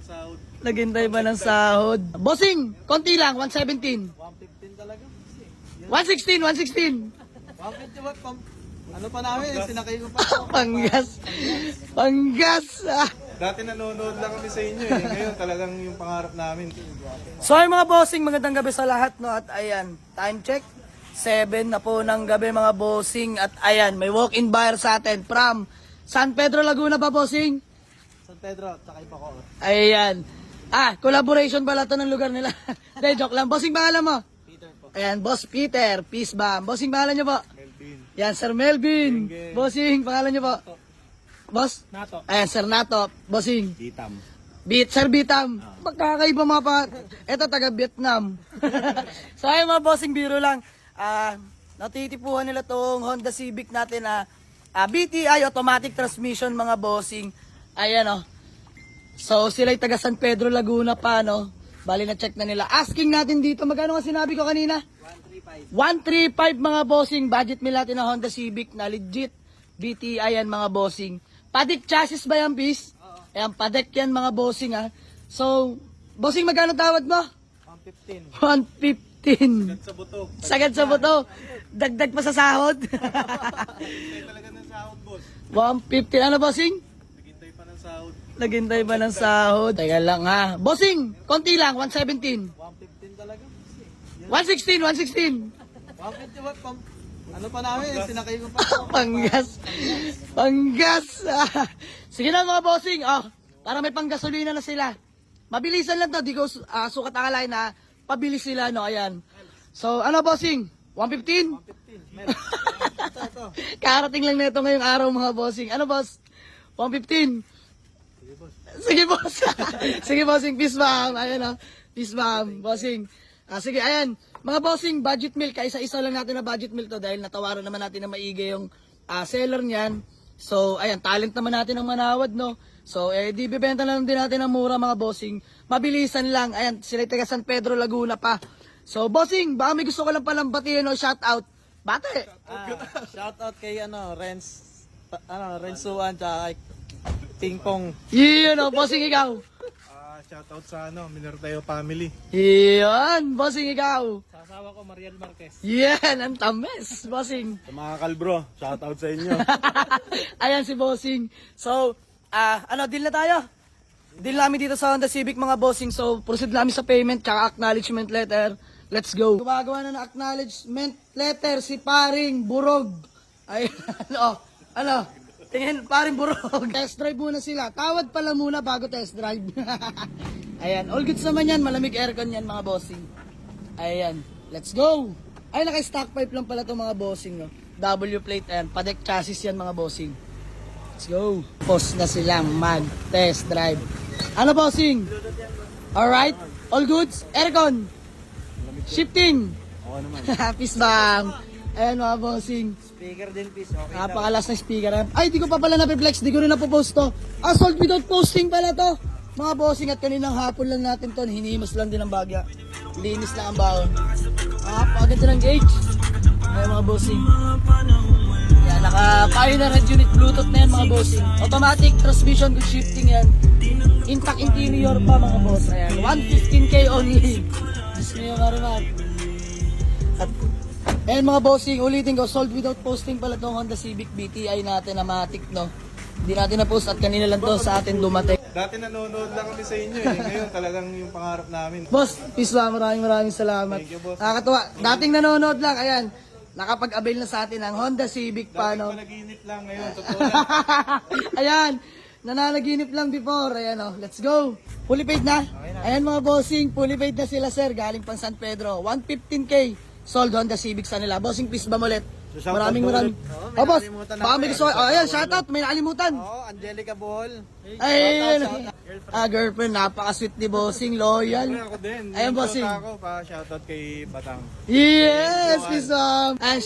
sahod. Naghintay pa ng sahod. Bossing, konti lang, 117. 115 talaga. 116, 116. 150 what? Ano pa namin? Sinakay ko pa. Panggas. Panggas. Dati nanonood lang kami sa inyo eh. Ngayon talagang yung pangarap namin. So ay mga bossing, magandang gabi sa lahat, no? At ayan, time check. 7 na po ng gabi mga bossing. At ayan, may walk-in buyer sa atin from San Pedro, Laguna pa, bossing. San Pedro, tsaka Bacoor. Ayan. Collaboration pala to ng lugar nila. Hindi, joke lang. Bossing, pangalan mo? Peter po. Ayan, Boss Peter. Peace bomb. Bossing, pangalan nyo po? Melvin. Yan, Sir Melvin. Geng. Bossing, pangalan nyo po? Boss? Nato. Ayan, Sir Nato. Bossing. Itam. Sir Bitam. Magkakaiba mga pa. Ito, taga Vietnam. So, ayun mga bossing, biro lang. Natitipuhan nila tong Honda Civic natin na BTI automatic transmission mga bossing. Ayan oh. So, sila'y taga San Pedro, Laguna pa, no? Bali na check na nila. Asking natin dito, magkano nga sinabi ko kanina? 135 mga bossing. Budget meal natin na Honda Civic na legit BTI yan mga bossing. Padek chassis ba yan, bis? Ayan, padek yan mga bossing ha. So, bossing, magkano tawad mo? 115. 115. Sa buto. Sagad sa buto. Dagdag pa sa sahod. Naghintay talaga ng sahod, boss. 115. Ano, bossing? Naghintay pa ng sahod. Naghintay ba ng sahod? Teka lang ha. Bossing, konti lang, 117. 115 talaga. 116, 116. 150 what? Ano pa namin? Sinakay ko pa. Panggas. Panggas. Sige na mga bossing. Para may panggasolina na sila. Mabilisan lang to. Di ko sukat akalain na pabilis sila. No? Ayan. So, ano bossing? 115? 115. Ito. Karating lang na ito ngayong araw mga bossing. Ano boss? 115? Sige, boss. Sige boss. Sige bossing. Peace ma'am. Ayan o. Peace ma'am. Bossing. Sige, ayan. Mga bossing, budget meal. Kaisa-isa lang natin na budget meal to dahil natawaran naman natin na maigi yung seller niyan. So, ayan, talent naman natin ang manawad, no? So, di bibenta na lang din natin ng mura, mga bossing. Mabilisan lang. Ayan, sila taga San Pedro, Laguna pa. So, bossing, baka may gusto ko lang palang batiin o shout out. Bate! Shout out kay Rensuan tsaka kay Ping Pong. Yun o, bossing ikaw. Shout out sa Minorteo family. Yun, bossing ikaw. Sa asawa ko, Mariel Marquez. Yan, ang tamis, bossing. Sa mga kalbro, shout out sa inyo. Ayan si bossing. So, deal na tayo. Deal namin dito sa Honda Civic mga bossing. So, proceed namin sa payment tsaka acknowledgement letter. Let's go. Gumagawa na ng acknowledgement letter si Paring Burog. Ay, ano? Tingin, Paring Burog. Test drive muna sila. Tawad pala muna bago test drive. Ayan, all goods naman yan. Malamig aircon yan mga bossing. Ayan, let's go. Ay, naka-stock pipe lang pala itong mga bossing, no? W plate and padek chassis yan mga bossing. Let's go. Post na silang mag-test drive. Ano bossing? Alright, all goods. Aircon. Shifting. Oo naman. Peace bang. Ayan mga bossing. Speaker din, please. Okay. Napakalas na speaker. Ay, di ko pa pala napiplex. Di ko rin napopost to. Sold without posting pala to. Mga bossing, at kaninang hapon lang natin to. Hinimos lang din ang bagya. Linis lang ang baon. Paganda ng gauge. Ayan mga bossing. Yan, naka-Pioneer head unit Bluetooth na yan mga bossing. Automatic transmission with shifting yan. Intact interior pa mga boss. Ayan, 115k only. Diyos mo yung marimat. At ayan mga bossing, ulitin ko, sold without posting pala itong Honda Civic BTI natin na matic, no? Hindi natin na-post at kanina lang to sa atin dumating. Dati nanonood lang kami sa inyo eh. Ngayon talagang yung pangarap namin. Boss, peace lang, maraming salamat. Thank you, boss. Nakakatuwa, dating nanonood lang, ayan, nakapag-avail na sa atin ang Honda Civic pa, Dati no? panaginip lang ngayon. Totoo lang. Ayan, nananaginip lang before, ayan o, let's go. Fully paid na? Ayan mga bossing, fully paid na sila sir, galing pang San Pedro, 115k. Sold Honda Civic sa nila. Bossing, please ba ulit? So, Maraming. may Boss, nakalimutan baka ako may eh. gusto. Ayan, shoutout, may nakalimutan. Oo, Angelica Bohol. Ayun. Girlfriend, napaka-sweet ni Bossing, loyal. Siyempre ako din. Ayan, Yung bossing. shota Ako pa shoutout kay Batang. Yes, peace ma'am. Ayan,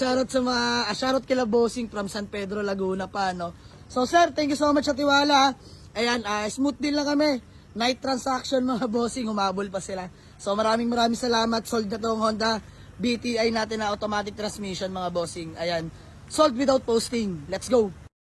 shoutout kila Bossing from San Pedro, Laguna pa, no? So, sir, thank you so much sa tiwala. Ayan, smooth din lang kami. Night transaction mga bossing, humabol pa sila. So, maraming salamat. Sold na tong Honda BTI natin na automatic transmission mga bossing. Ayan. Sold without posting. Let's go.